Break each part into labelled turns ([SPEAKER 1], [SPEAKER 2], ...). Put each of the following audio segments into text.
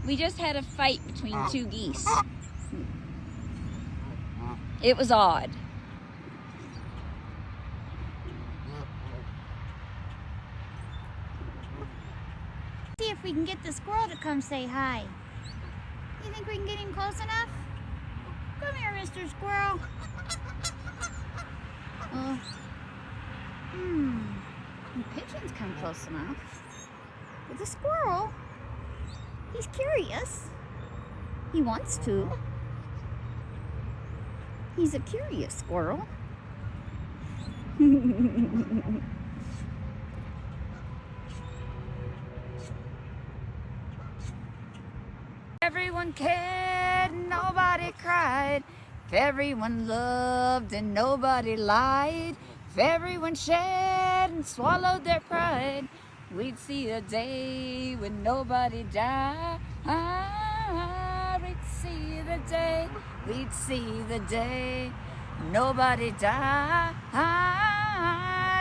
[SPEAKER 1] We just had a fight between two geese. It was odd.
[SPEAKER 2] See if we can get the squirrel to come say hi. You think we can get him close enough? Come here, Mr. Squirrel. The pigeons come close enough. But the squirrel, he's curious. He wants to. He's a curious squirrel.
[SPEAKER 1] Everyone cared, nobody cried. If everyone loved and nobody lied. If everyone shared and swallowed their pride, we'd see a day when nobody died. We'd see the day, we'd see the day nobody died.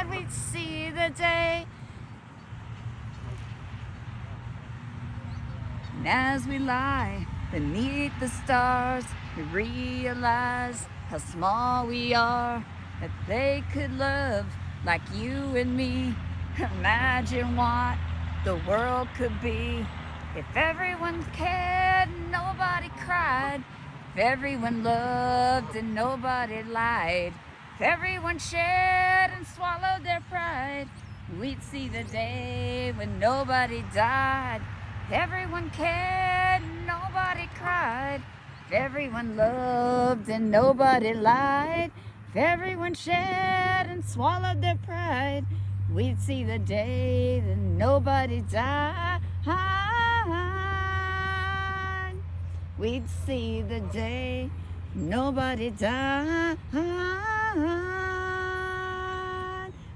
[SPEAKER 1] We'd see the day. And as we lie beneath the stars, we realize how small we are, that they could love like you and me. Imagine what the world could be if everyone cared and nobody cried, if everyone loved and nobody lied, if everyone shared and swallowed their pride. We'd see the day when nobody died. If everyone cared and nobody cried, if everyone loved and nobody lied, if everyone shared and swallowed their pride, we'd see the day that nobody died. We'd see the day nobody died.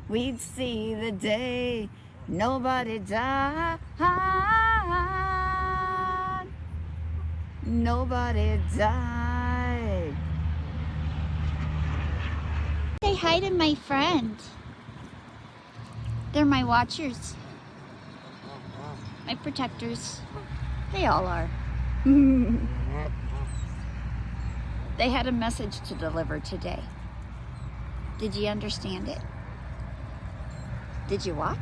[SPEAKER 1] We'd see the day nobody died. Nobody died.
[SPEAKER 2] Say hi to my friend. They're my watchers. My protectors. They all are.
[SPEAKER 1] They had a message to deliver today. Did you understand it? Did you watch?